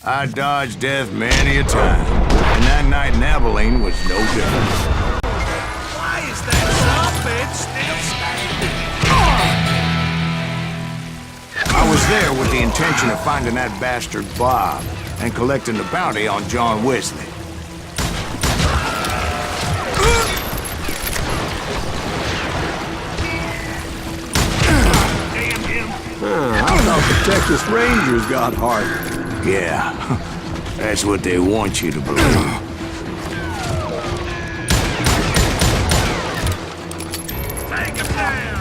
I dodged death many a time, and that night in Abilene was no different. Why is that son-of-a-bitch still standing? I was there with the intention of finding that bastard Bob and collecting the bounty on John Wesley. I thought the Texas Rangers got heart. Yeah, that's what they want you to believe. Take him down!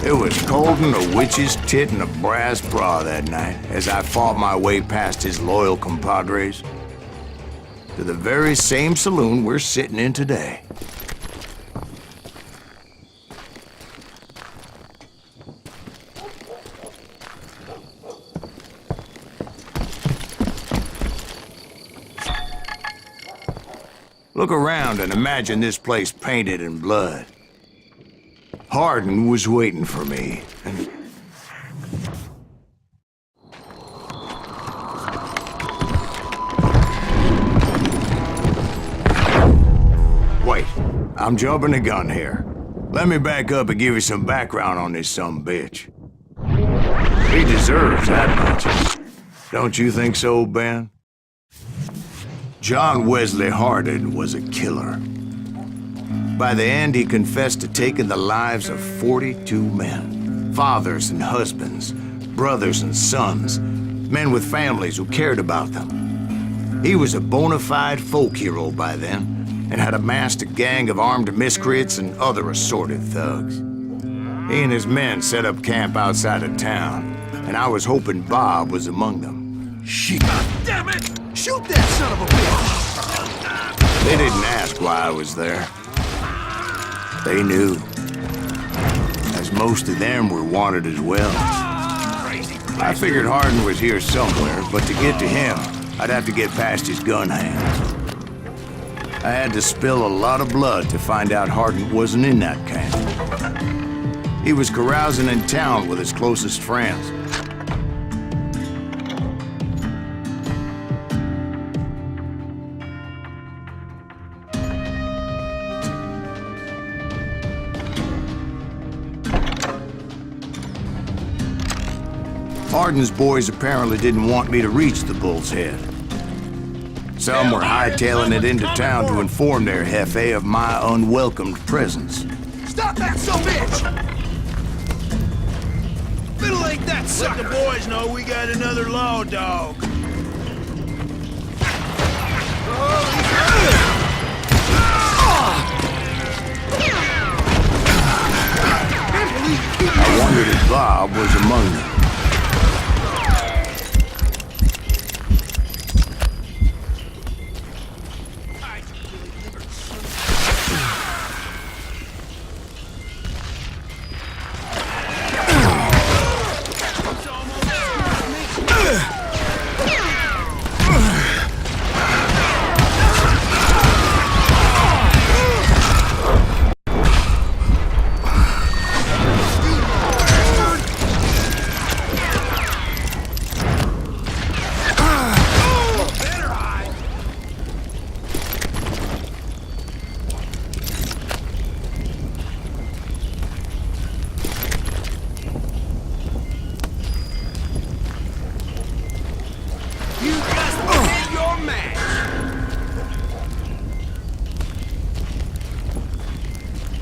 It was cold in a witch's tit and a brass bra that night as I fought my way past his loyal compadres to the very same saloon we're sitting in today. Look around and imagine this place painted in blood. Hardin was waiting for me, and... Wait, I'm jumping the gun here. Let me back up and give you some background on this sumbitch. He deserves that much. Don't you think so, Ben? John Wesley Hardin was a killer. By the end, he confessed to taking the lives of 42 men. Fathers and husbands, brothers and sons, men with families who cared about them. He was a bona fide folk hero by then, and had amassed a gang of armed miscreants and other assorted thugs. He and his men set up camp outside of town, and I was hoping Bob was among them. Shit! God damn it! Shoot that son of a bitch! They didn't ask why I was there. They knew, as most of them were wanted as well. I figured Hardin was here somewhere, but to get to him, I'd have to get past his gun hands. I had to spill a lot of blood to find out Hardin wasn't in that camp. He was carousing in town with his closest friends. Hardin's boys apparently didn't want me to reach the Bull's Head. Some were hightailing it into town to inform their jefe of my unwelcomed presence. Stop that son-of-a-bitch! Fiddle ain't that sucker! Let the boys know we got another law dog. I wondered if Bob was among them.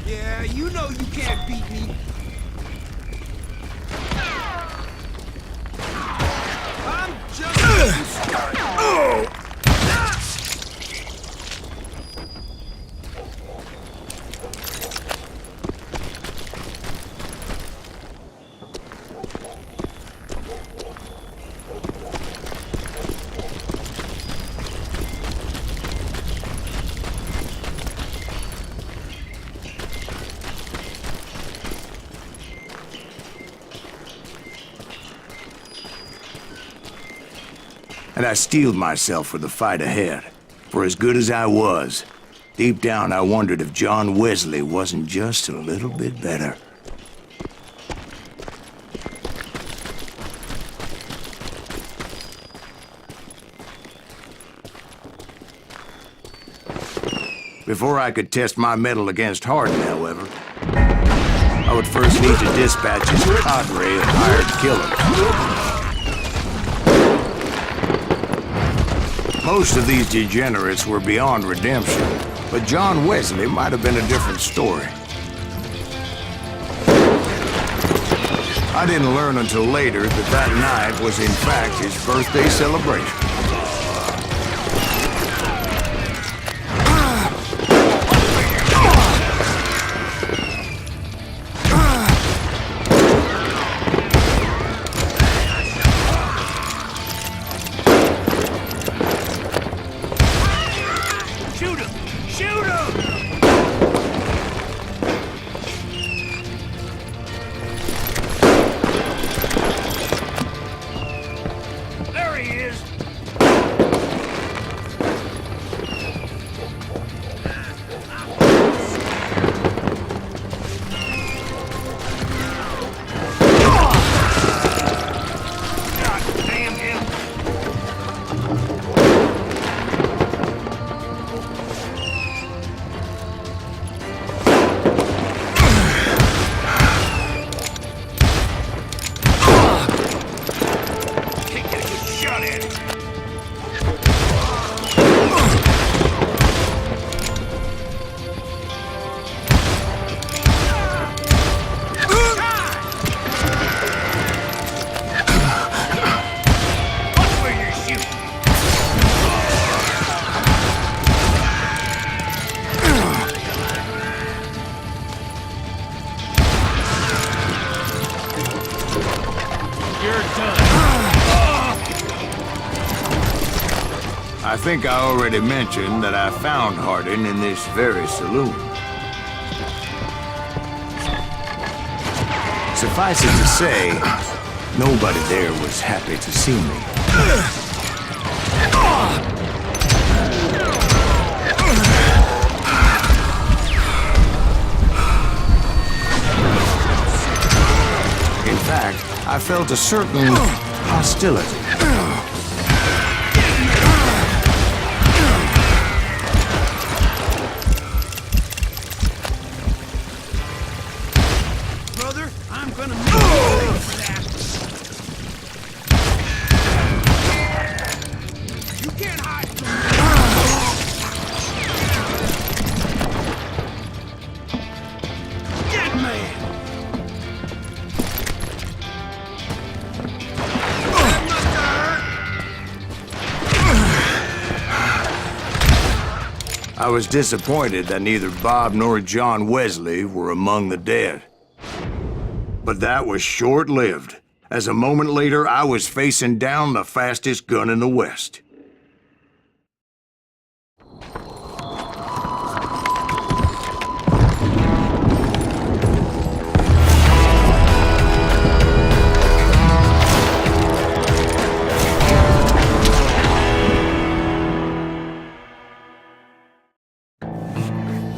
Yeah, you know you can't beat me. I'm just getting started. and I steeled myself for the fight ahead. For as good as I was, deep down I wondered if John Wesley wasn't just a little bit better. Before I could test my mettle against Hardin, however, I would first need to dispatch his cadre of hired killers. Most of these degenerates were beyond redemption, but John Wesley might have been a different story. I didn't learn until later that that night was in fact his birthday celebration. I think I already mentioned that I found Hardin in this very saloon. Suffice it to say, nobody there was happy to see me. In fact, I felt a certain hostility. I was disappointed that neither Bob nor John Wesley were among the dead. But that was short-lived, as a moment later I was facing down the fastest gun in the West.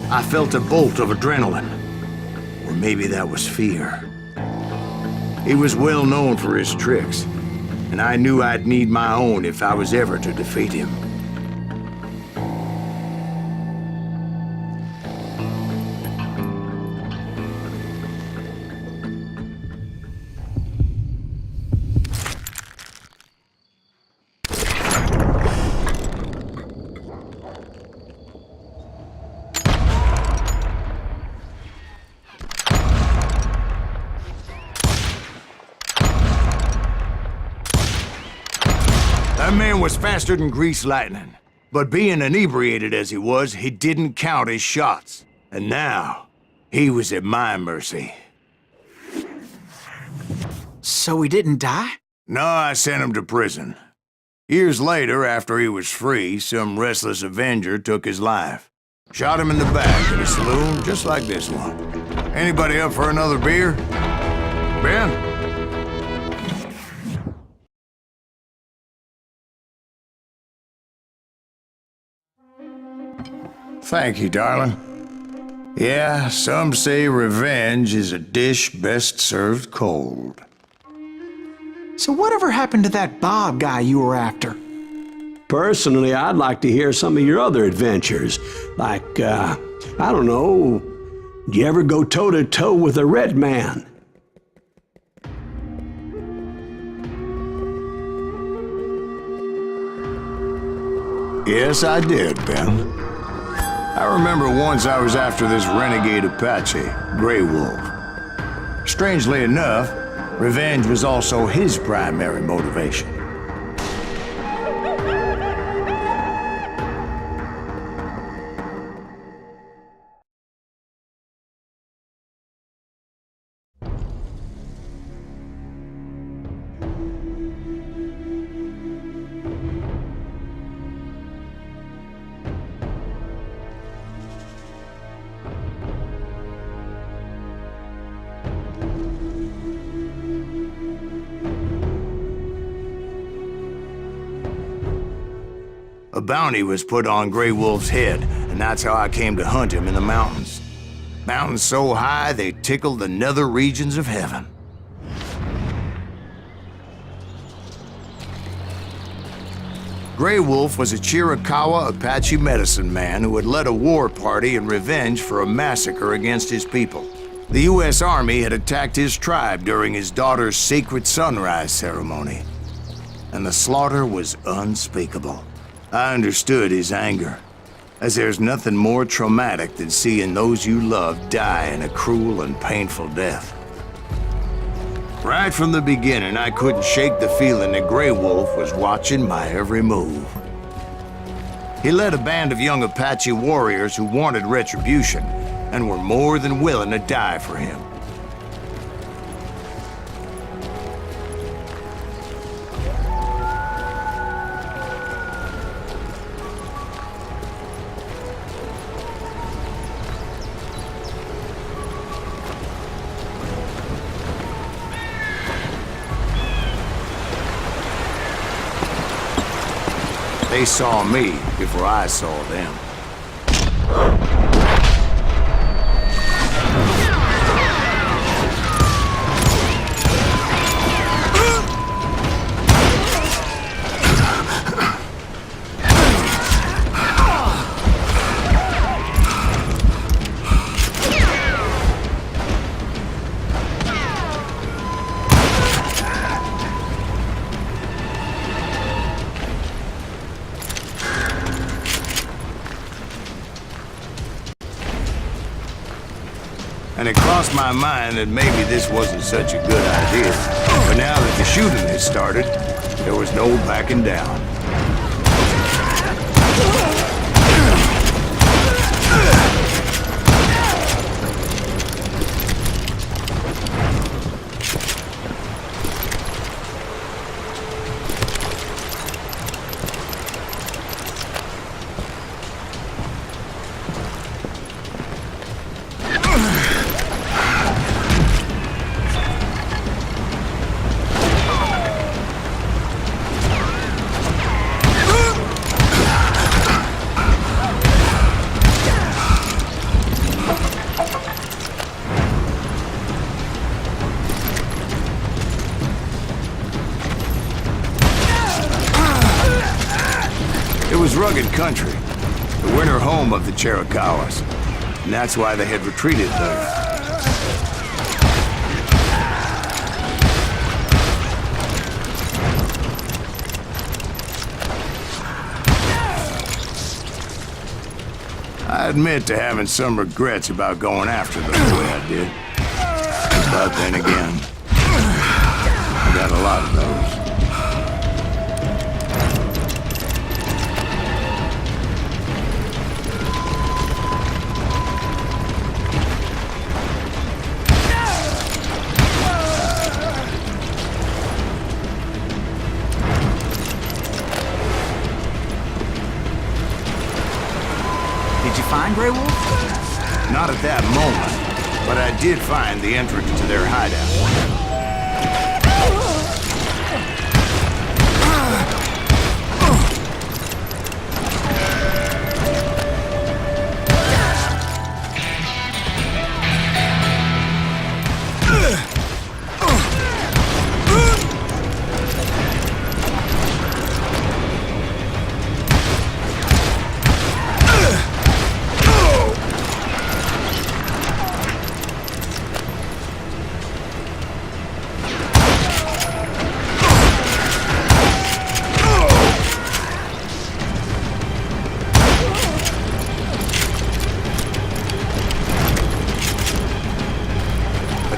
I felt a bolt of adrenaline, or maybe that was fear. He was well known for his tricks, and I knew I'd need my own if I was ever to defeat him. That man was faster than greased lightning. But being inebriated as he was, he didn't count his shots. And now, he was at my mercy. So he didn't die? No, I sent him to prison. Years later, after he was free, some restless avenger took his life. Shot him in the back in a saloon just like this one. Anybody up for another beer? Ben? Thank you, darling. Yeah, some say revenge is a dish best served cold. So whatever happened to that Bob guy you were after? Personally, I'd like to hear some of your other adventures. Like, I don't know, did you ever go toe-to-toe with a red man? Yes, I did, Ben. I remember once I was after this renegade Apache, Grey Wolf. Strangely enough, revenge was also his primary motivation. A bounty was put on Grey Wolf's head, and that's how I came to hunt him in the mountains. Mountains so high they tickled the nether regions of heaven. Grey Wolf was a Chiricahua Apache medicine man who had led a war party in revenge for a massacre against his people. The U.S. Army had attacked his tribe during his daughter's sacred sunrise ceremony, and the slaughter was unspeakable. I understood his anger, as there's nothing more traumatic than seeing those you love die in a cruel and painful death. Right from the beginning, I couldn't shake the feeling that Grey Wolf was watching my every move. He led a band of young Apache warriors who wanted retribution and were more than willing to die for him. They saw me before I saw them. And it crossed my mind that maybe this wasn't such a good idea. But now that the shooting had started, there was no backing down. It was rugged country, the winter home of the Chiricahuas, and that's why they had retreated there. I admit to having some regrets about going after them the way I did. But then again, I got a lot of those. Did you find Grey Wolf? Not at that moment, but I did find the entrance to their hideout.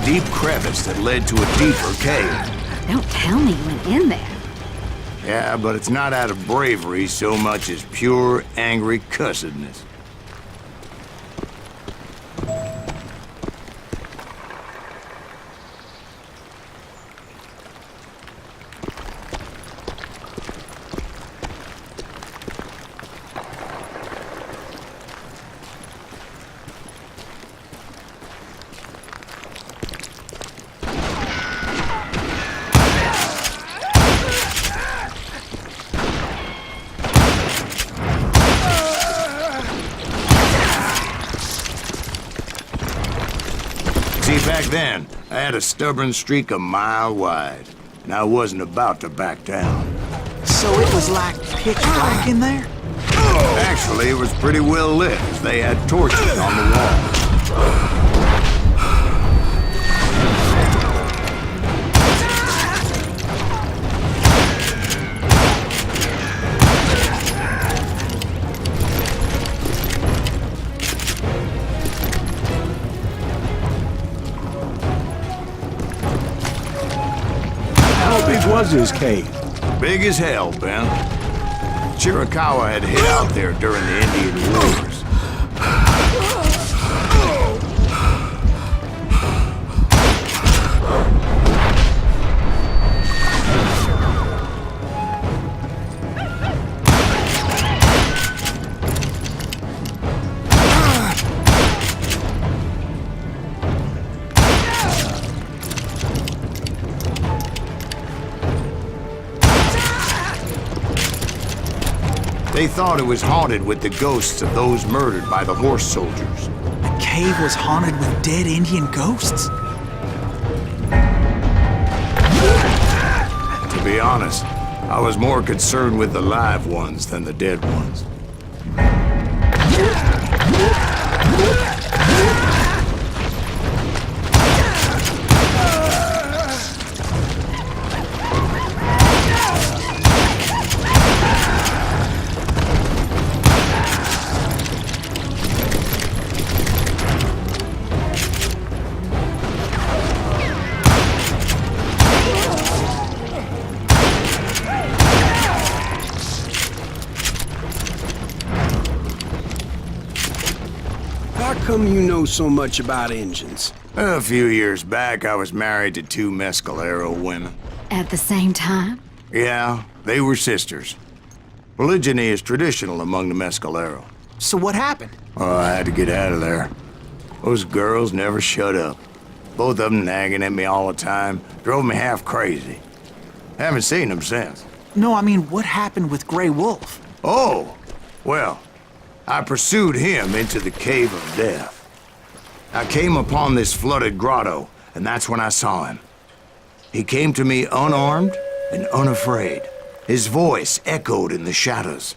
deep crevice that led to a deeper cave. Don't tell me you went in there. Yeah, but it's not out of bravery so much as pure, angry cussedness. See, back then, I had a stubborn streak a mile wide, and I wasn't about to back down. So it was like pitch black in there? Actually, it was pretty well lit, as they had torches on the wall. How big was his cave? Big as hell, Ben. Chiricahua had hid out there during the Indian Wars. They thought it was haunted with the ghosts of those murdered by the horse soldiers. The cave was haunted with dead Indian ghosts? To be honest, I was more concerned with the live ones than the dead ones. How come you know so much about engines? A few years back, I was married to two Mescalero women. At the same time? Yeah, they were sisters. Polygyny is traditional among the Mescalero. So what happened? Oh, I had to get out of there. Those girls never shut up. Both of them nagging at me all the time. Drove me half crazy. Haven't seen them since. No, I mean, what happened with Grey Wolf? Oh, well, I pursued him into the Cave of Death. I came upon this flooded grotto, and that's when I saw him. He came to me unarmed and unafraid. His voice echoed in the shadows,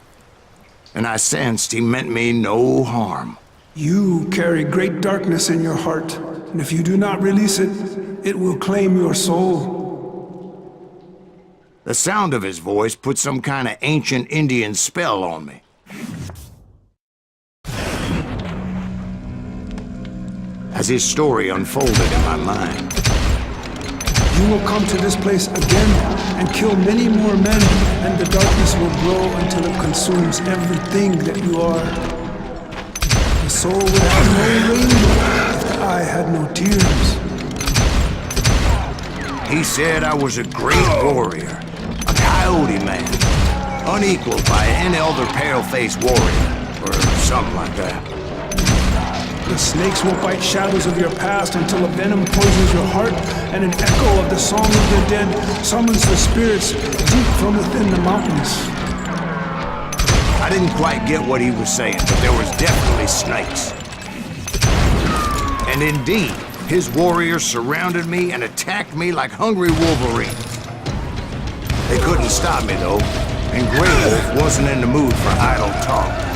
and I sensed he meant me no harm. You carry great darkness in your heart, and if you do not release it, it will claim your soul. The sound of his voice put some kind of ancient Indian spell on me. As his story unfolded in my mind, You will come to this place again and kill many more men, and the darkness will grow until it consumes everything that you are. The soul would have no rainbow if the eye had no tears. he said I was a great warrior, a coyote man, unequaled by any other pale-faced warrior, or something like that. The snakes will bite shadows of your past until a venom poisons your heart, and an echo of the song of the dead summons the spirits deep from within the mountains. I didn't quite get what he was saying, but there was definitely snakes. And indeed, his warriors surrounded me and attacked me like hungry wolverines. They couldn't stop me, though, and Grey Wolf wasn't in the mood for idle talk.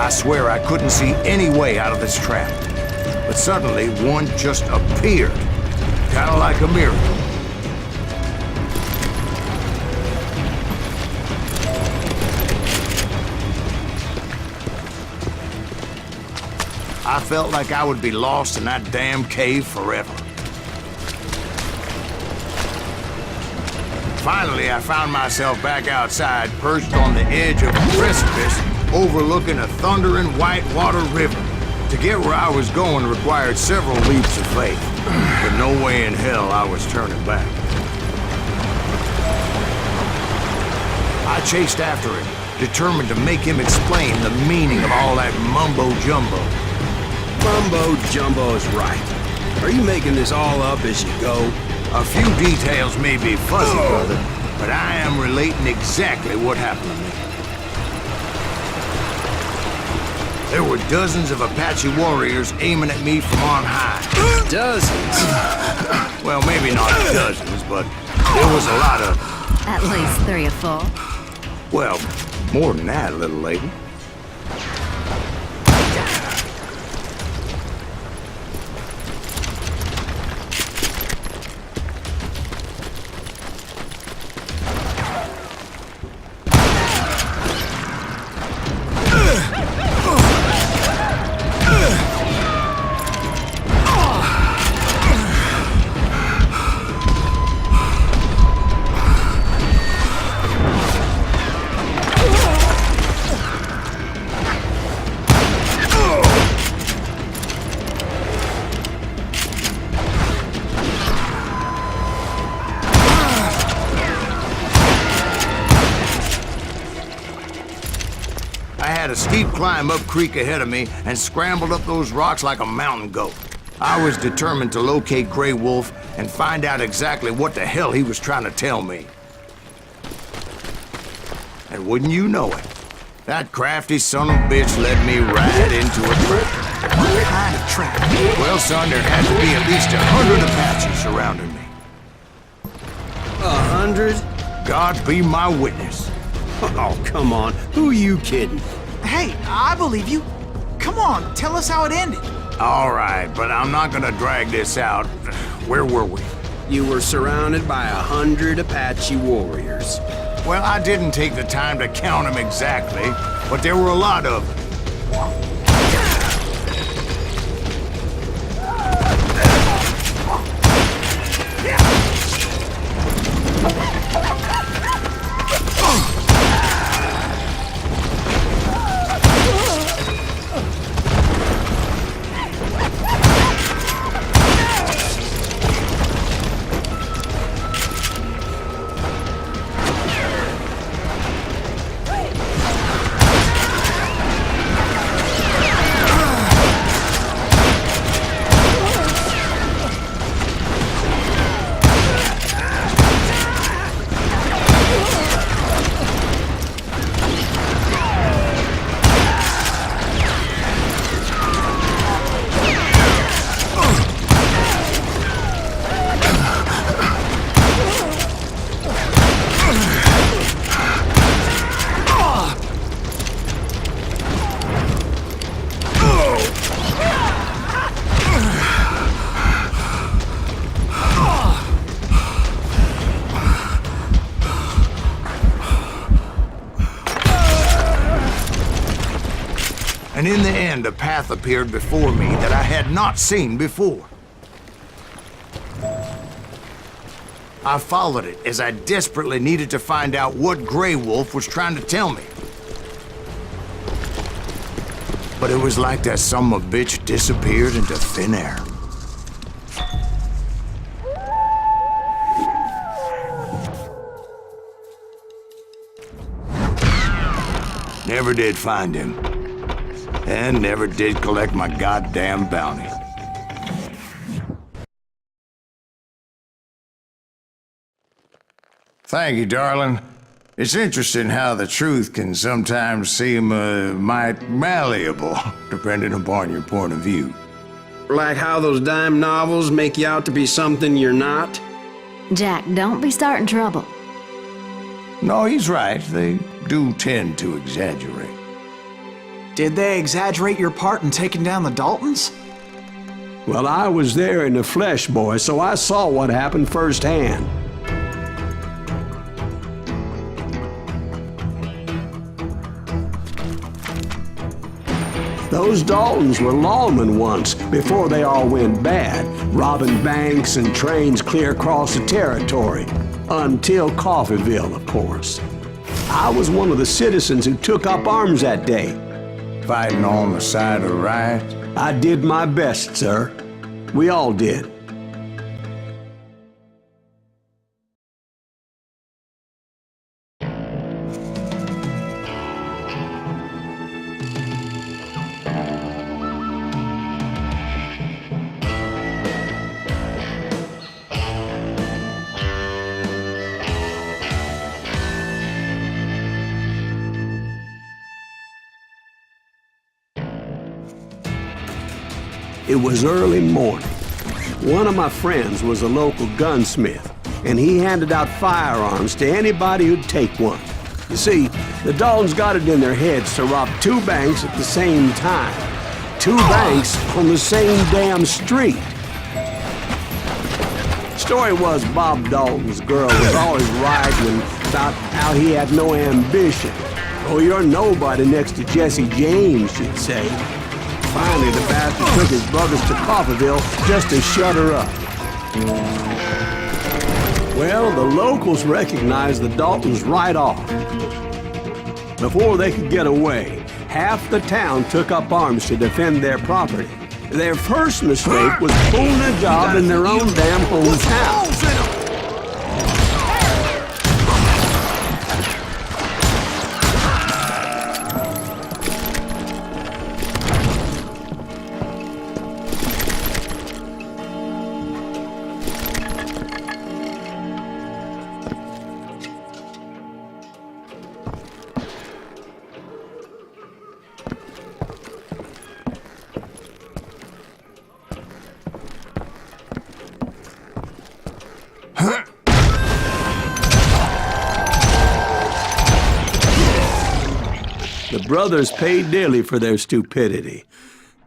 I swear I couldn't see any way out of this trap. But suddenly, one just appeared. Kinda like a miracle. I felt like I would be lost in that damn cave forever. Finally, I found myself back outside, perched on the edge of a precipice, overlooking a thundering whitewater river. To get where I was going required several leaps of faith, but no way in hell I was turning back. I chased after him, determined to make him explain the meaning of all that mumbo-jumbo. Mumbo-jumbo is right. Are you making this all up as you go? A few details may be fuzzy, brother, but I am relating exactly what happened to me. There were dozens of Apache warriors aiming at me from on high. Dozens? Well, maybe not dozens, but there was a lot of them. At least 3 or 4. Well, more than that, little lady. A steep climb up creek ahead of me and scrambled up those rocks like a mountain goat. I was determined to locate Grey Wolf and find out exactly what the hell he was trying to tell me. And wouldn't you know it, that crafty son of a bitch led me right into a trap. What kind of trap? Well, son, there had to be at least 100 Apaches surrounding me. 100? God be my witness. Oh, come on. Who are you kidding? Hey, I believe you. Come on, tell us how it ended. All right, but I'm not gonna drag this out. Where were we? You were surrounded by 100 Apache warriors. Well, I didn't take the time to count them exactly, but there were a lot of them. And in the end, a path appeared before me that I had not seen before. I followed it as I desperately needed to find out what Grey Wolf was trying to tell me. But it was like that son of a bitch disappeared into thin air. Never did find him. And never did collect my goddamn bounty. Thank you, darling. It's interesting how the truth can sometimes seem, might malleable, depending upon your point of view. Like how those dime novels make you out to be something you're not? Jack, don't be starting trouble. No, he's right. They do tend to exaggerate. Did they exaggerate your part in taking down the Daltons? Well, I was there in the flesh, boy, so I saw what happened firsthand. Those Daltons were lawmen once, before they all went bad, robbing banks and trains clear across the territory. Until Coffeeville, of course. I was one of the citizens who took up arms that day. Fighting on the side of the riot? I did my best, sir. We all did. It was early morning. One of my friends was a local gunsmith, and he handed out firearms to anybody who'd take one. You see, the Daltons got it in their heads to rob 2 banks at the same time. 2 banks on the same damn street. Story was Bob Dalton's girl was always writing about how he had no ambition. Oh, you're nobody next to Jesse James, she'd say. Finally, the bastard took his brothers to Coffeeville just to shut her up. Well, the locals recognized the Daltons right off. Before they could get away, half the town took up arms to defend their property. Their first mistake was pulling a job in their own damn hometown. The brothers paid dearly for their stupidity,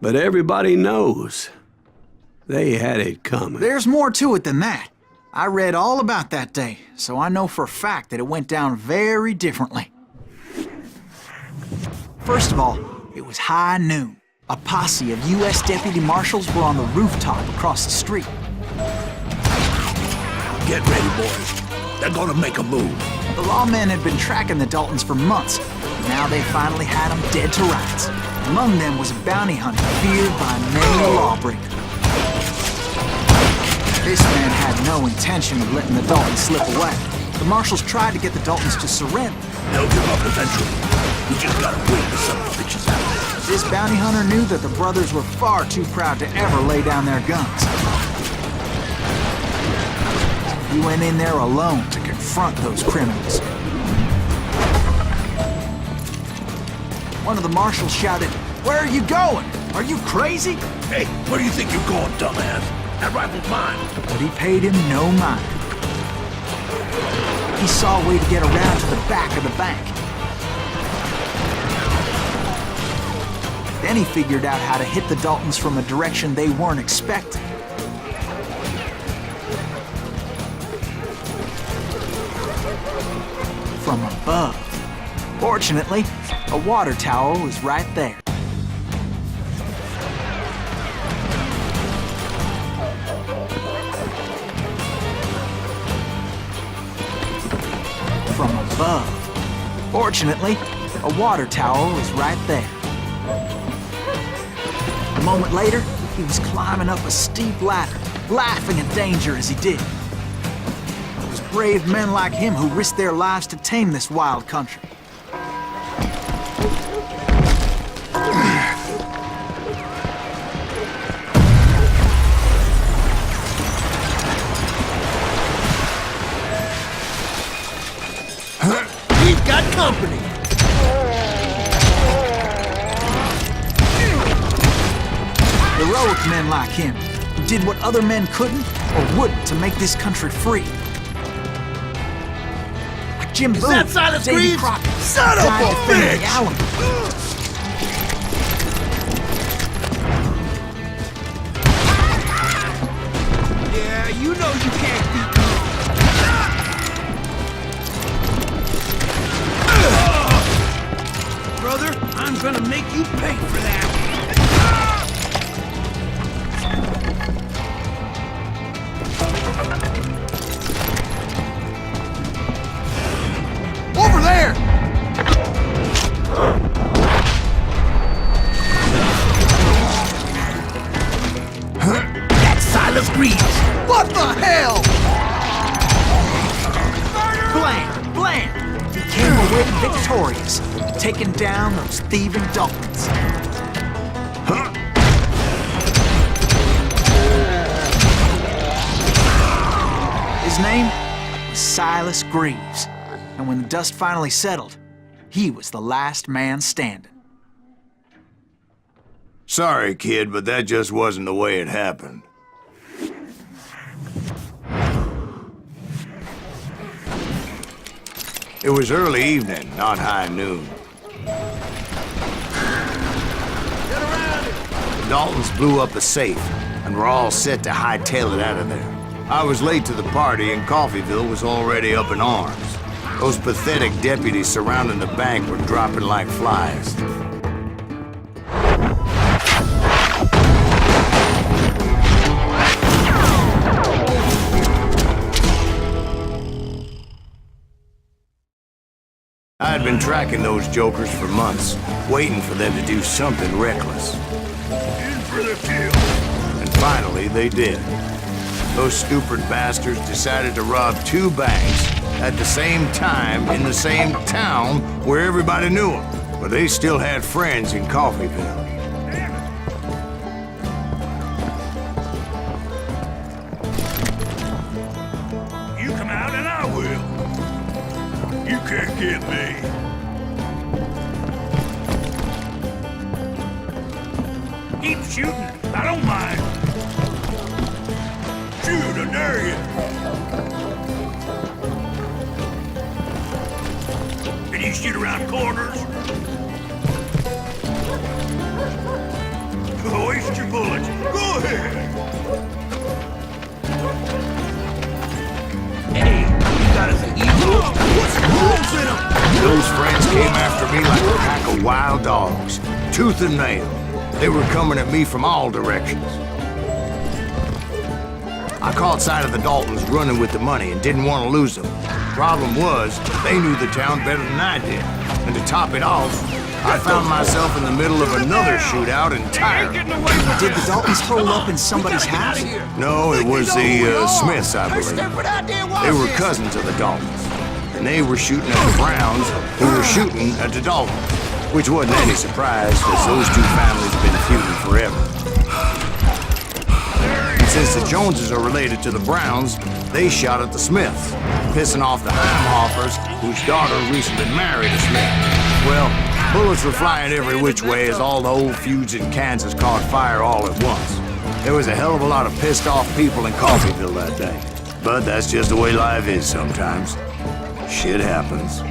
but everybody knows they had it coming. There's more to it than that. I read all about that day, so I know for a fact that it went down very differently. First of all, it was high noon. A posse of U.S. deputy marshals were on the rooftop across the street. Get ready, boys. They're gonna make a move. The lawmen had been tracking the Daltons for months. Now they finally had them dead to rights. Among them was a bounty hunter feared by many a lawbreaker. This man had no intention of letting the Daltons slip away. The marshals tried to get the Daltons to surrender. They'll give up eventually. We just gotta wait for some of the bitches out there. This bounty hunter knew that the brothers were far too proud to ever lay down their guns. He went in there alone to confront those criminals. One of the marshals shouted, "Where are you going? Are you crazy?" Hey, where do you think you're going, dumbass? That rifle's mine. But he paid him no mind. He saw a way to get around to the back of the bank. Then he figured out how to hit the Daltons from a direction they weren't expecting. From above. Fortunately, a water tower was right there. From above. Fortunately, a water tower was right there. A moment later, he was climbing up a steep ladder, laughing at danger as he did. It was brave men like him who risked their lives to tame this wild country. We've got company. Heroic men like him, who did what other men couldn't or wouldn't to make this country free. Like Jim Booth, that Silas Davy Greaves? Crockett, Son of died a defending bitch! the Alamo. I'm gonna make you pay for that! Over there! That's Silas Greaves! What the hell? Bland! Bland! He came away victorious, taking down those thieving Daltons. His name was Silas Greaves, and when the dust finally settled, he was the last man standing. Sorry, kid, but that just wasn't the way it happened. It was early evening, not high noon. The Daltons blew up a safe, and were all set to hightail it out of there. I was late to the party, and Coffeyville was already up in arms. Those pathetic deputies surrounding the bank were dropping like flies. I had been tracking those jokers for months, waiting for them to do something reckless. In for the kill! And finally, they did. Those stupid bastards decided to rob 2 banks at the same time in the same town where everybody knew them. But they still had friends in Coffeyville. You come out and I will! You can't get me! Keep shooting! I don't mind! Shoot, I dare you! Can you shoot around corners? Waste your bullets! Go ahead! Hey, you got us an eagle? What's the rules in them? Those friends came after me like a pack of wild dogs, tooth and nail. They were coming at me from all directions. I caught sight of the Daltons running with the money and didn't want to lose them. Problem was, they knew the town better than I did. And to top it off, I found myself in the middle of another shootout in Tyre. Did the Daltons hold up in somebody's house? No, it was the Smiths, I believe. They were cousins of the Daltons. And they were shooting at the Browns, who were shooting at the Daltons. Which wasn't any surprise, because those 2 families have been feuding forever. And since the Joneses are related to the Browns, they shot at the Smiths, pissing off the Heimhoffers, whose daughter recently married a Smith. Well, bullets were flying every which way as all the old feuds in Kansas caught fire all at once. There was a hell of a lot of pissed off people in Coffeyville that day. But that's just the way life is sometimes. Shit happens.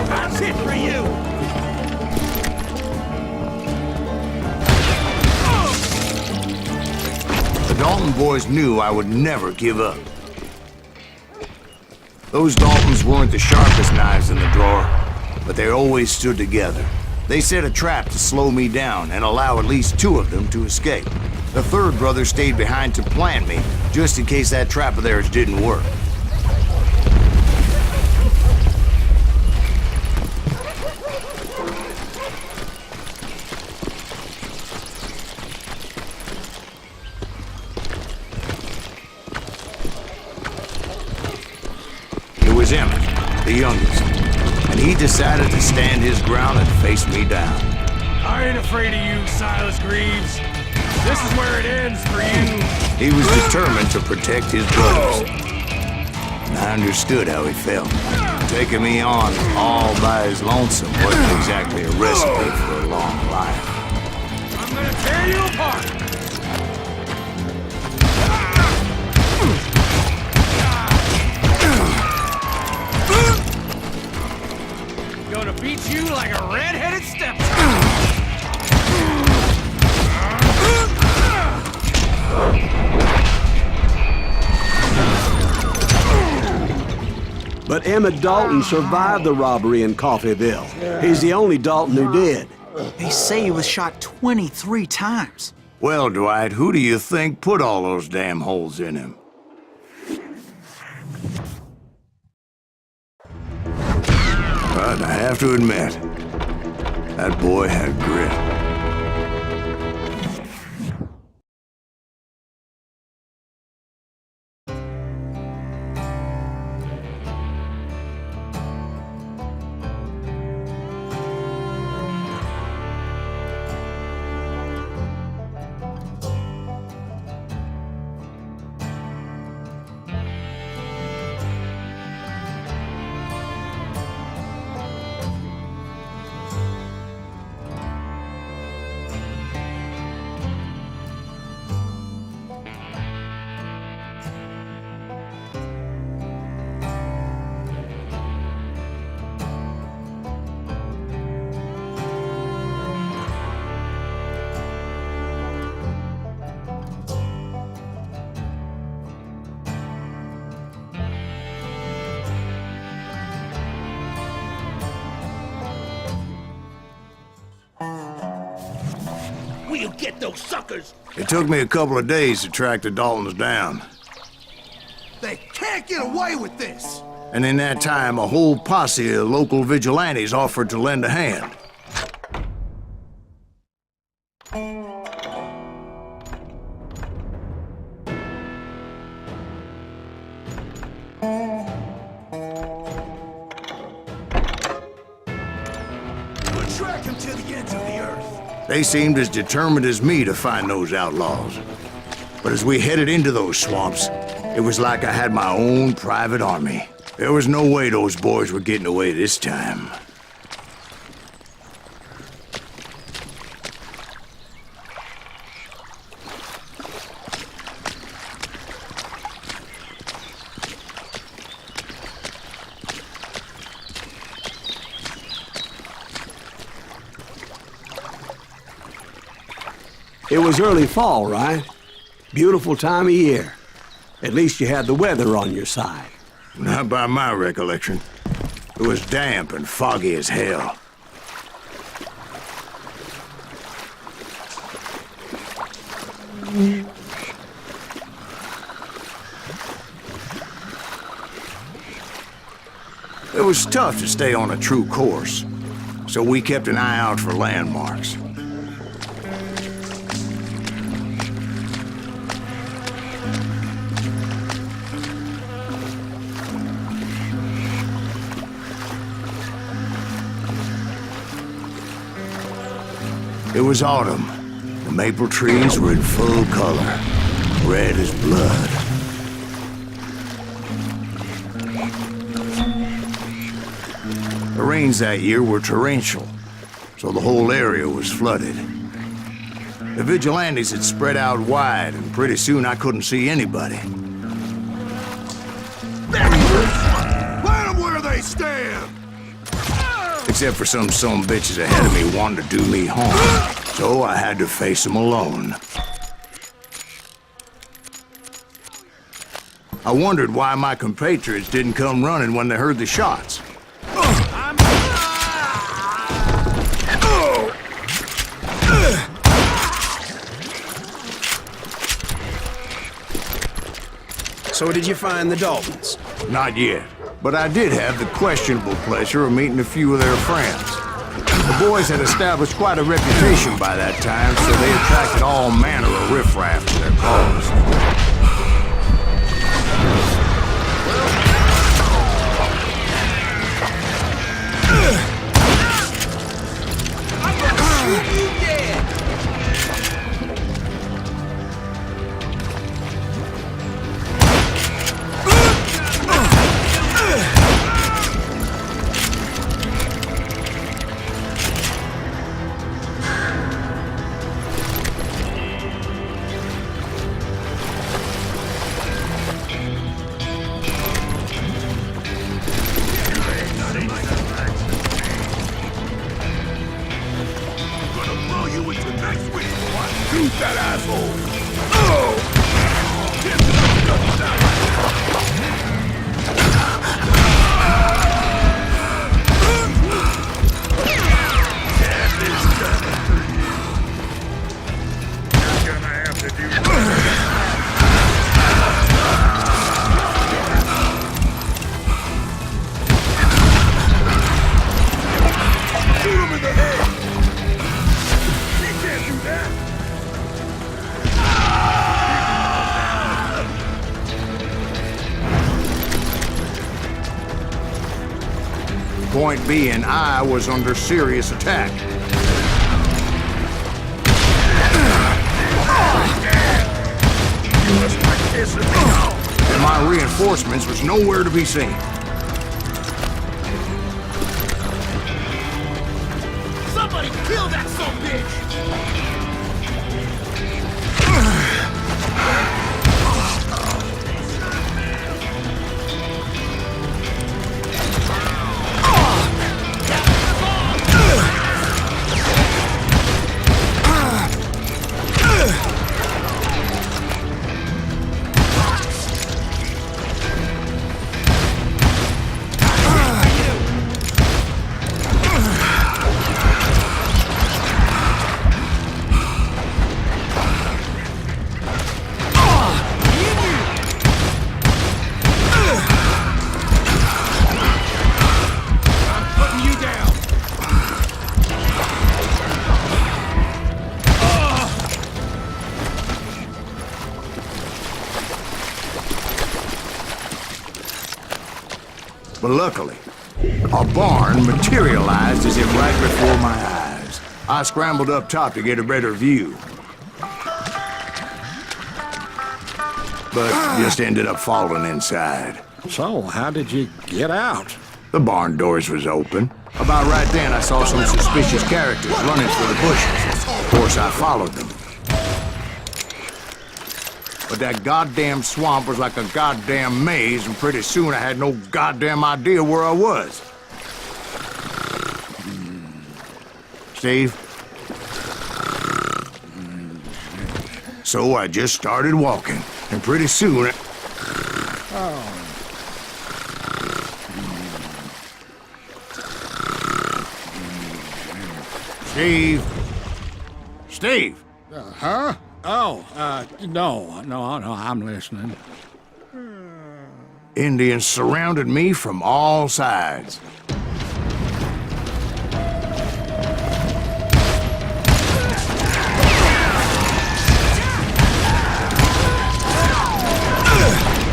That's it for you! The Dalton boys knew I would never give up. Those Daltons weren't the sharpest knives in the drawer, but they always stood together. They set a trap to slow me down and allow at least 2 of them to escape. The 3rd brother stayed behind to plant me, just in case that trap of theirs didn't work. It was Emmett, the youngest, and he decided to stand his ground and face me down. I ain't afraid of you, Silas Greaves. This is where it ends for you. He was determined to protect his brothers. And I understood how he felt. Taking me on all by his lonesome wasn't exactly a recipe for a long life. I'm gonna tear you apart. Gonna beat you like a red-headed stepchild. But Emmett Dalton survived the robbery in Coffeyville. He's the only Dalton who did. They say he was shot 23 times. Well, Dwight, who do you think put all those damn holes in him? But I have to admit, that boy had grit. We'll get those suckers! It took me a couple of days to track the Daltons down. They can't get away with this! And in that time, a whole posse of local vigilantes offered to lend a hand. We'll track them to the ends of the earth. They seemed as determined as me to find those outlaws. But as we headed into those swamps, it was like I had my own private army. There was no way those boys were getting away this time. It was early fall, right? Beautiful time of year. At least you had the weather on your side. Not by my recollection. It was damp and foggy as hell. It was tough to stay on a true course, so we kept an eye out for landmarks. It was autumn. The maple trees were in full color, red as blood. The rains that year were torrential, so the whole area was flooded. The vigilantes had spread out wide, and pretty soon I couldn't see anybody. Let them where they stand! Except for some bitches ahead of me wanting to do me harm, so I had to face them alone. I wondered why my compatriots didn't come running when they heard the shots. So did you find the Daltons? Not yet, but I did have the questionable pleasure of meeting a few of their friends. The boys had established quite a reputation by that time, so they attracted all manner of riffraff to their cause. Shoot that asshole! point being I was under serious attack. And my reinforcements was nowhere to be seen. Somebody kill that son of a bitch! But luckily, a barn materialized as if right before my eyes. I scrambled up top to get a better view. But just ended up falling inside. So, how did you get out? The barn doors was open. About right then, I saw some suspicious characters running for the bushes. Of course, I followed them. But that goddamn swamp was like a goddamn maze, and pretty soon I had no goddamn idea where I was. Steve? So I just started walking, and pretty soon... Steve? Steve? Huh? Oh, no, I'm listening. Indians surrounded me from all sides.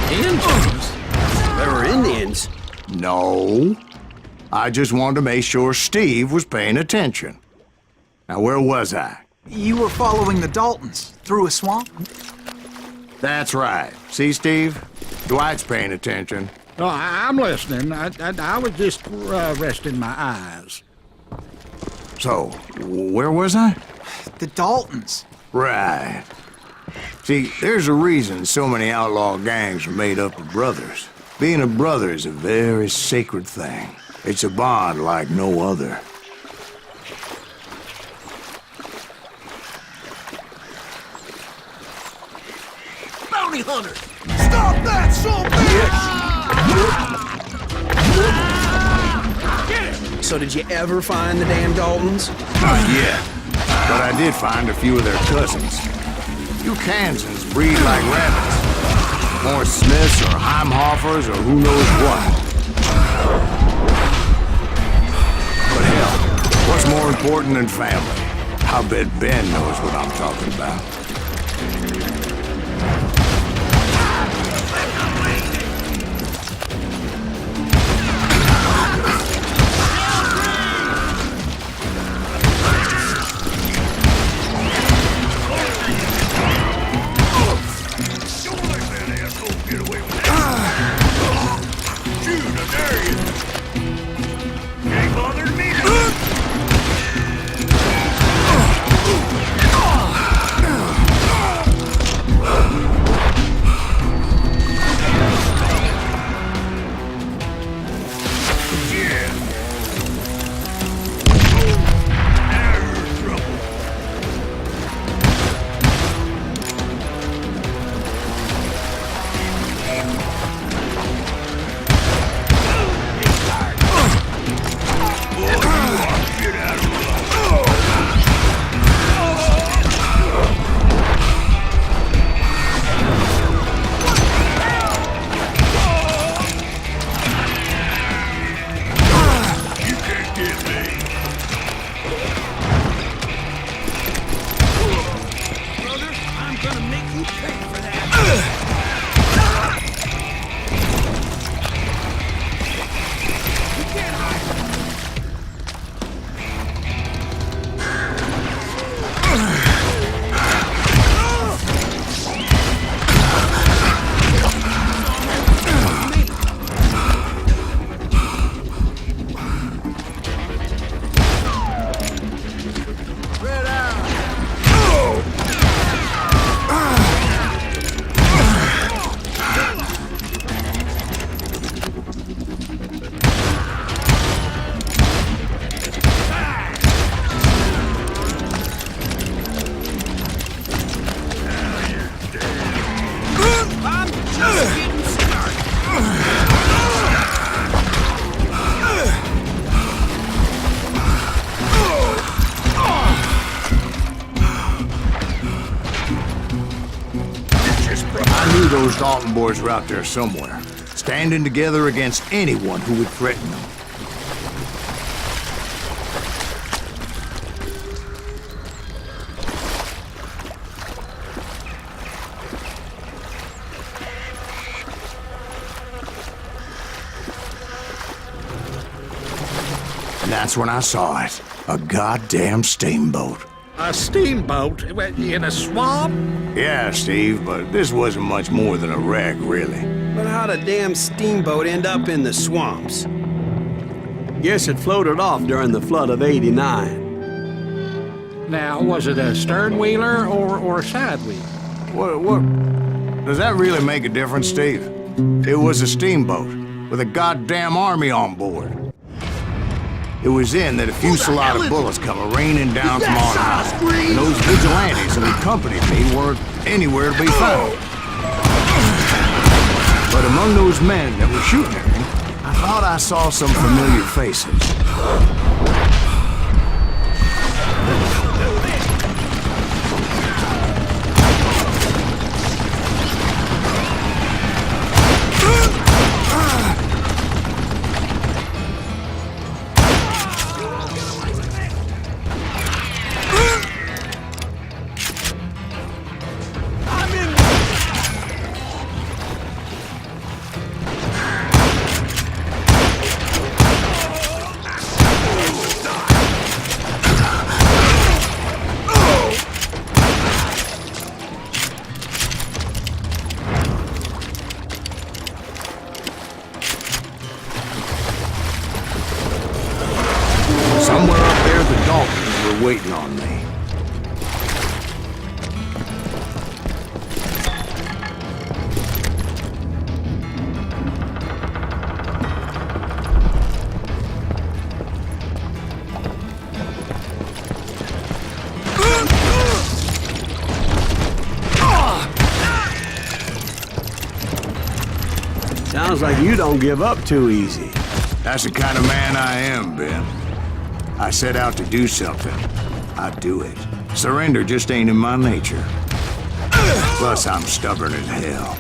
Indians? There were Indians? No. I just wanted to make sure Steve was paying attention. Now, where was I? You were following the Daltons through a swamp? That's right. See, Steve? Dwight's paying attention. No, I'm listening. I was just resting my eyes. So, where was I? The Daltons. Right. See, there's a reason so many outlaw gangs are made up of brothers. Being a brother is a very sacred thing. It's a bond like no other. Bounty hunter! Stop that, son of a bitch! So did you ever find the damn Daltons? Not yet. But I did find a few of their cousins. You Kansans breed like rabbits. More Smiths or Heimhoffers or who knows what. But hell, what's more important than family? I bet Ben knows what I'm talking about. those Dalton boys were out there somewhere, standing together against anyone who would threaten them. And that's when I saw it. A goddamn steamboat. A steamboat? In a swamp? Yeah, Steve, but this wasn't much more than a wreck, really. But how'd a damn steamboat end up in the swamps? Guess it floated off during the flood of '89. Now, was it a stern wheeler or a side wheel? What? Does that really make a difference, Steve? It was a steamboat with a goddamn army on board. It was then that a fusillade of bullets come raining down from on high. And those vigilantes who accompanied me weren't anywhere to be found. But among those men that were shooting at me, I thought I saw some familiar faces. Somewhere up there, the Daltons were waiting on me. Sounds like you don't give up too easy. That's the kind of man I am, Ben. I set out to do something. I do it. Surrender just ain't in my nature. Plus, I'm stubborn as hell.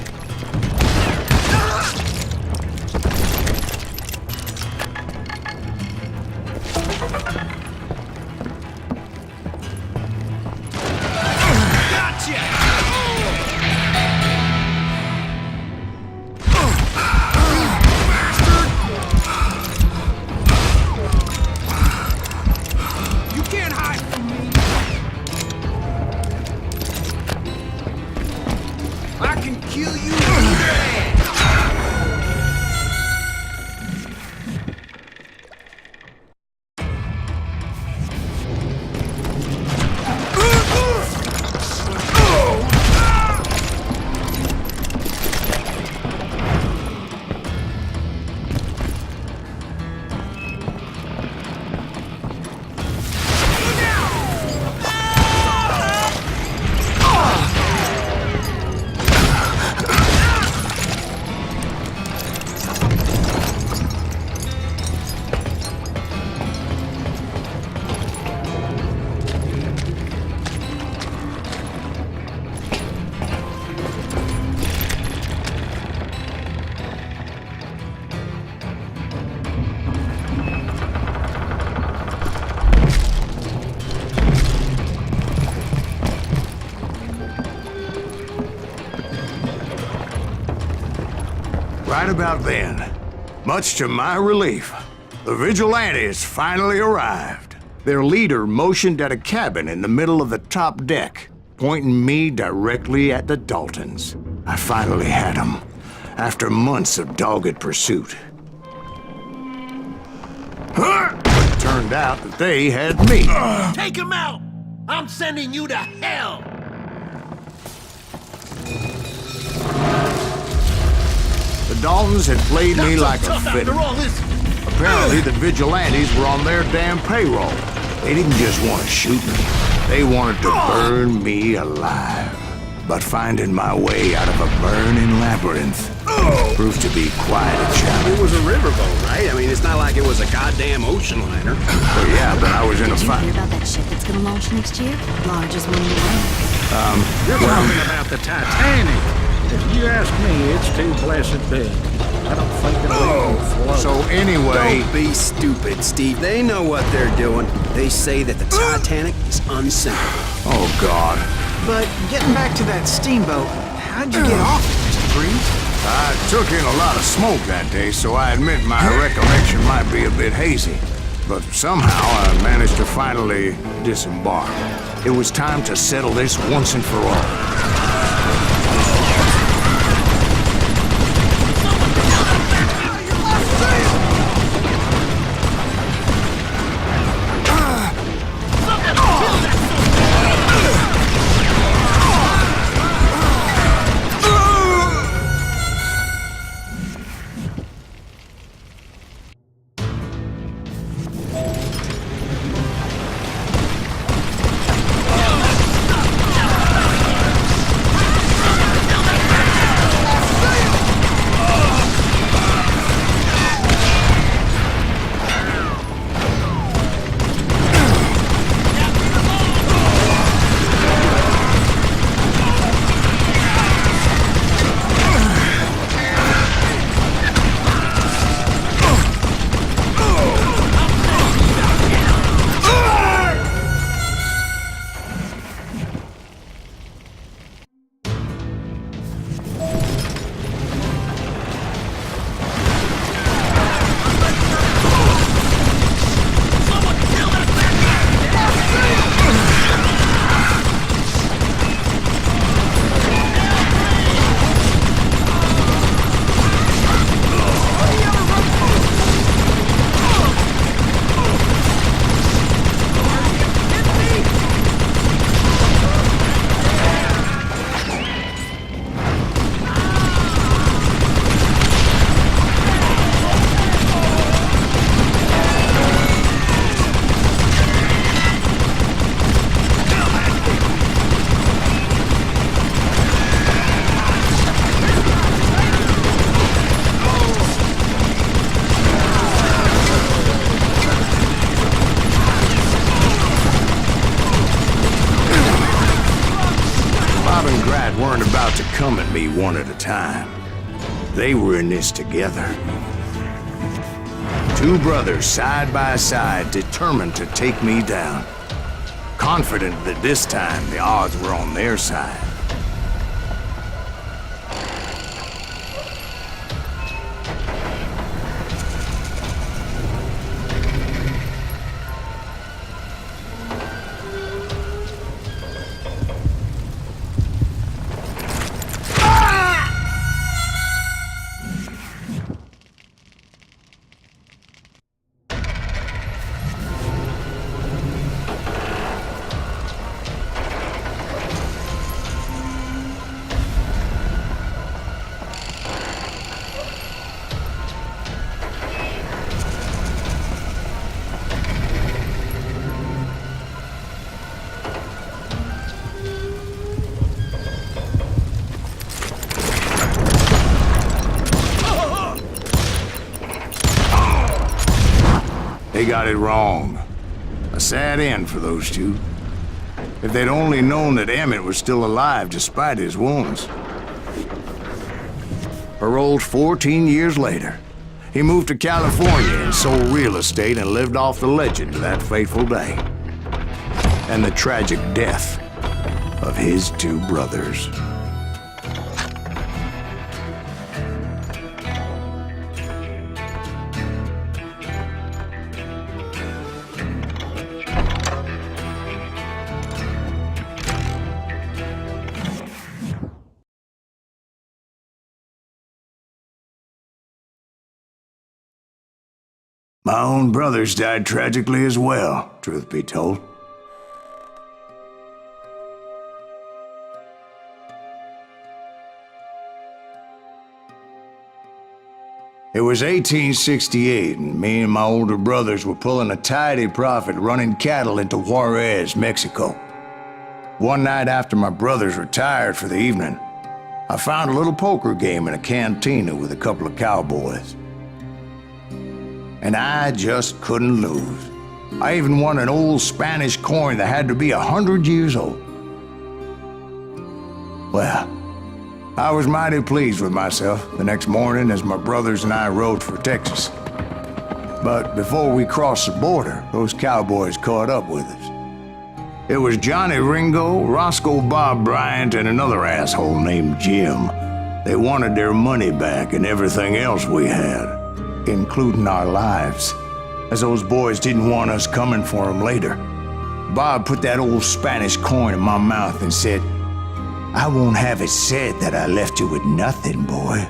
Right about then, much to my relief, the vigilantes finally arrived. Their leader motioned at a cabin in the middle of the top deck, pointing me directly at the Daltons. I finally had them, after months of dogged pursuit. It turned out that they had me. Take him out! I'm sending you to hell! The Daltons had played me like a fiddle. Apparently, the vigilantes were on their damn payroll. They didn't just want to shoot me. They wanted to burn me alive. But finding my way out of a burning labyrinth proved to be quite a challenge. It was a riverboat, right? I mean, it's not like it was a goddamn ocean liner. Well, yeah, but I was in a Did you fight. hear about that ship that's gonna launch next year? Largest one in the world. You're talking about the Titanic. If you ask me, it's too blessed big. I don't think it'll even float. So anyway... Don't be stupid, Steve. They know what they're doing. They say that the Titanic is unsinkable. Oh, God. But getting back to that steamboat, how'd you get off it, Mr. Greaves? I took in a lot of smoke that day, so I admit my recollection might be a bit hazy. But somehow I managed to finally disembark. It was time to settle this once and for all. Weren't about to come at me one at a time. They were in this together. Two brothers side by side, determined to take me down. Confident that this time the odds were on their side. They got it wrong. A sad end for those two. If they'd only known that Emmett was still alive despite his wounds. Paroled 14 years later, he moved to California and sold real estate and lived off the legend of that fateful day. And the tragic death of his two brothers. My own brothers died tragically as well, truth be told. It was 1868, and me and my older brothers were pulling a tidy profit running cattle into Juarez, Mexico. One night after my brothers retired for the evening, I found a little poker game in a cantina with a couple of cowboys. And I just couldn't lose. I even won an old Spanish coin that had to be 100 years old. Well, I was mighty pleased with myself the next morning as my brothers and I rode for Texas. But before we crossed the border, those cowboys caught up with us. It was Johnny Ringo, Roscoe Bob Bryant, and another asshole named Jim. They wanted their money back and everything else we had, including our lives, as those boys didn't want us coming for them later. Bob put that old Spanish coin in my mouth and said, "I won't have it said that I left you with nothing, boy."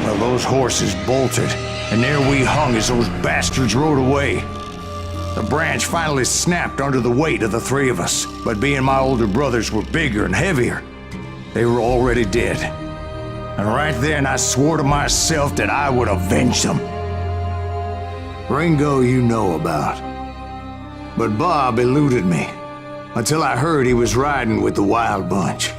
Well, those horses bolted, and there we hung as those bastards rode away. The branch finally snapped under the weight of the three of us, but being my older brothers were bigger and heavier, they were already dead. And right then I swore to myself that I would avenge them. Ringo you know about. But Bob eluded me, until I heard he was riding with the Wild Bunch.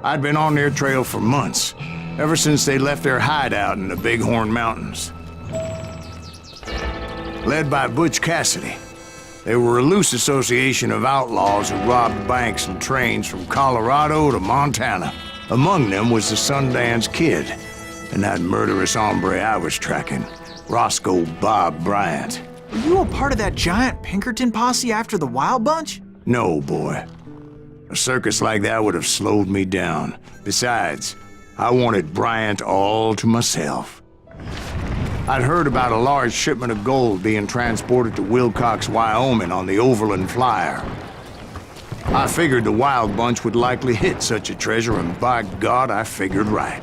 I'd been on their trail for months, ever since they left their hideout in the Bighorn Mountains. Led by Butch Cassidy, they were a loose association of outlaws who robbed banks and trains from Colorado to Montana. Among them was the Sundance Kid, and that murderous hombre I was tracking, Roscoe Bob Bryant. Were you a part of that giant Pinkerton posse after the Wild Bunch? No, boy. A circus like that would have slowed me down. Besides, I wanted Bryant all to myself. I'd heard about a large shipment of gold being transported to Wilcox, Wyoming on the Overland Flyer. I figured the Wild Bunch would likely hit such a treasure, and by God, I figured right.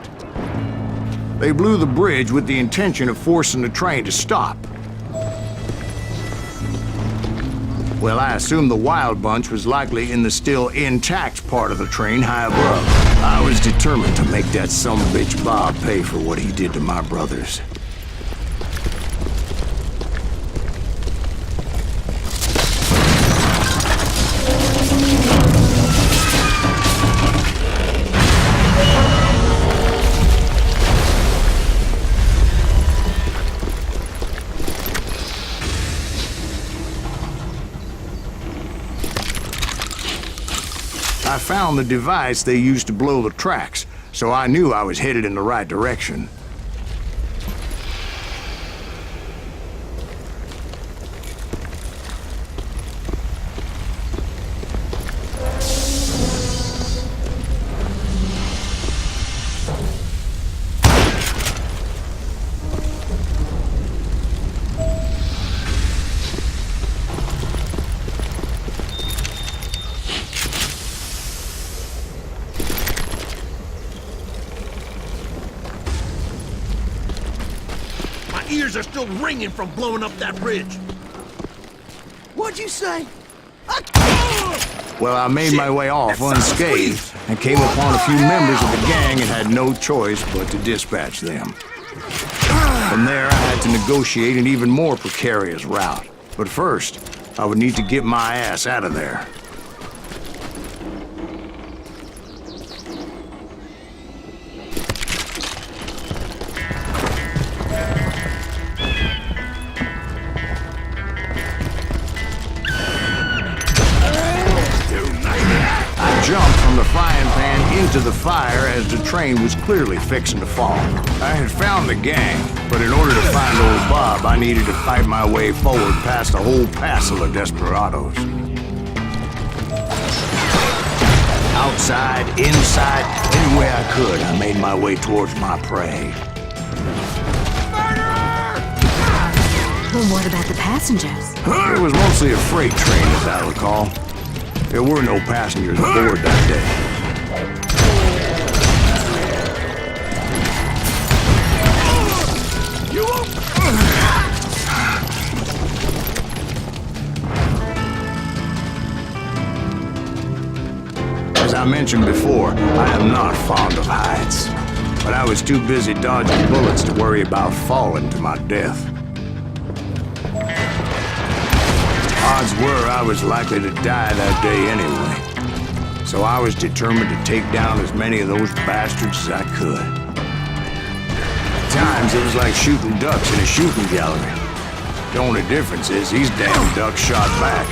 They blew the bridge with the intention of forcing the train to stop. Well, I assumed the Wild Bunch was likely in the still intact part of the train high above. I was determined to make that sumbitch Bob pay for what he did to my brothers. I found the device they used to blow the tracks, so I knew I was headed in the right direction. Ears are still ringing from blowing up that bridge. What'd you say? Well, I made my way off unscathed and came upon a few members of the gang and had no choice but to dispatch them. From there, I had to negotiate an even more precarious route. But first, I would need to get my ass out of there. Jumped from the frying pan into the fire as the train was clearly fixing to fall. I had found the gang, but in order to find old Bob, I needed to fight my way forward past a whole passel of desperados. Outside, inside, any way I could, I made my way towards my prey. Well, what about the passengers? It was mostly a freight train, as I recall. There were no passengers aboard that day. I mentioned before, I am not fond of heights. But I was too busy dodging bullets to worry about falling to my death. Odds were I was likely to die that day anyway. So I was determined to take down as many of those bastards as I could. At times, it was like shooting ducks in a shooting gallery. The only difference is these damn ducks shot back.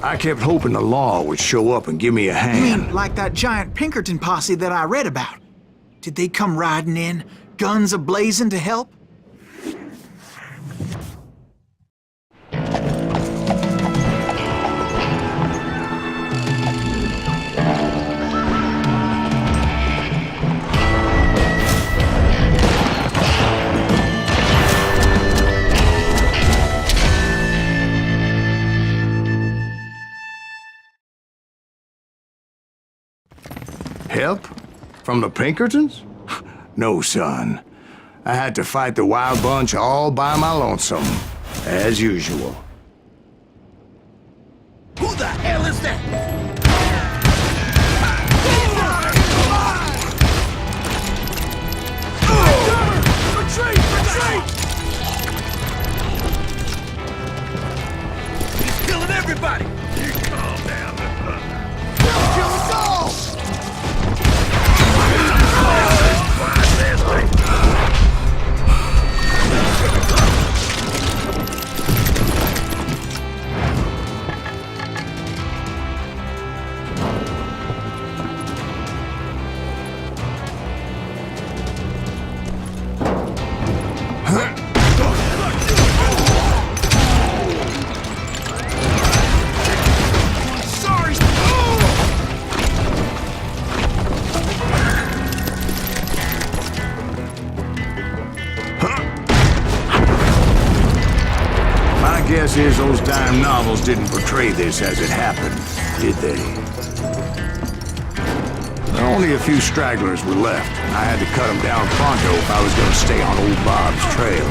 I kept hoping the law would show up and give me a hand. You mean like that giant Pinkerton posse that I read about? Did they come riding in, guns a-blazing to help? Help? From the Pinkertons? No, son. I had to fight the wild bunch all by my lonesome, as usual. Who the hell is that? Retreat! Retreat! He's killing everybody! You calm down, They'll kill us all! Guess is those dime novels didn't portray this as it happened, did they? Only a few stragglers were left. I had to cut them down pronto if I was going to stay on old Bob's trail.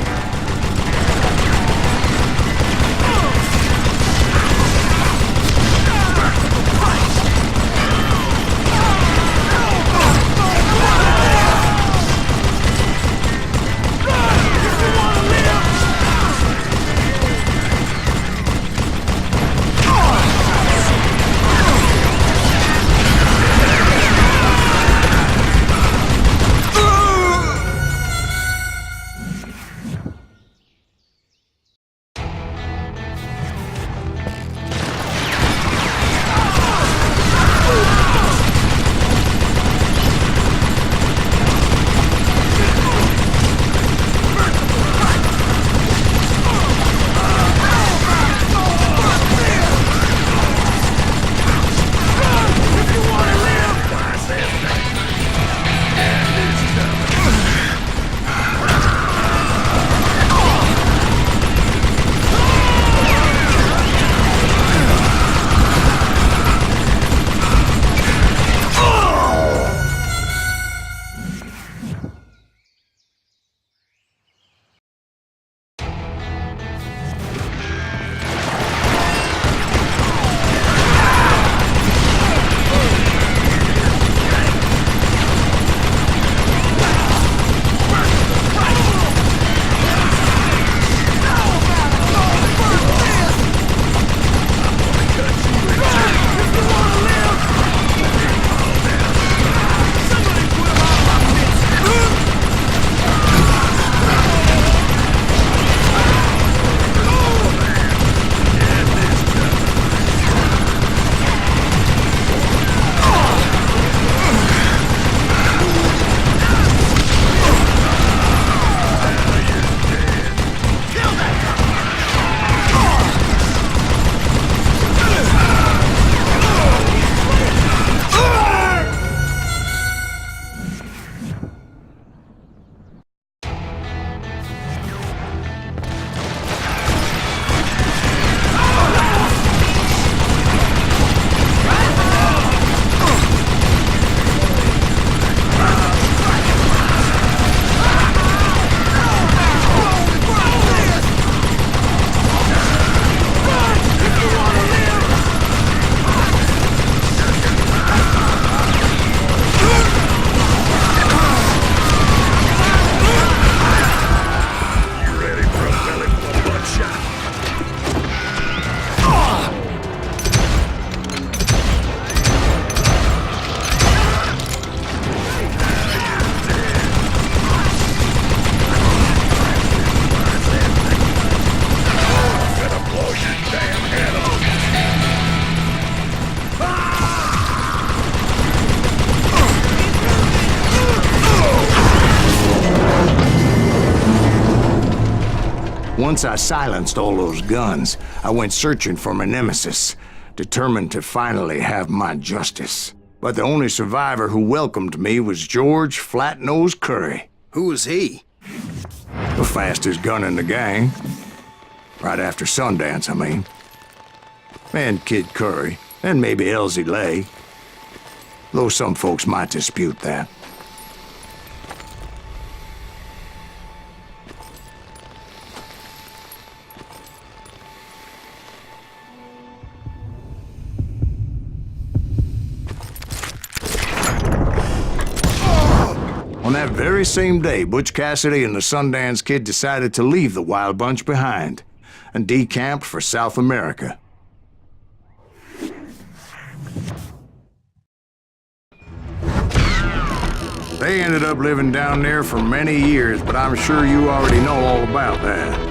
Once I silenced all those guns, I went searching for my nemesis, determined to finally have my justice. But the only survivor who welcomed me was George Flat-Nose Curry. Who was he? The fastest gun in the gang. Right after Sundance, I mean. And Kid Curry, and maybe Elsie Lay. Though some folks might dispute that. On that very same day, Butch Cassidy and the Sundance Kid decided to leave the Wild Bunch behind and decamped for South America. They ended up living down there for many years, but I'm sure you already know all about that.